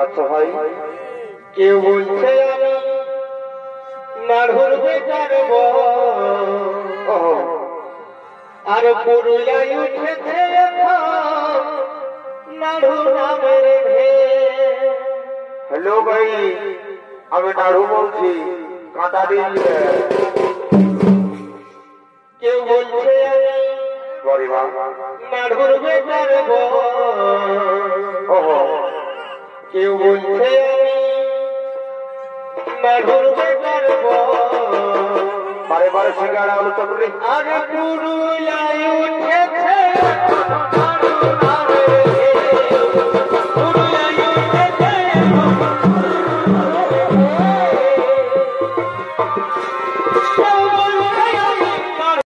अच्छा भाई क्यों बोलते नाढ़ुर बेकार वो अरे पुरुलिया उठे नाढ़ुर नामेर भे हेलो भाई আমি নাড়ু বলছি কাঁটা দিয়ে কেউ বলছে গরিবা নাড়ুর বেকার গো ওহো কেউ বলছে নাড়ুর বেকার গো বারে বারে সিঙ্গাড়া আলু চটনি আরে পুরুলিয়ায় উঠেছে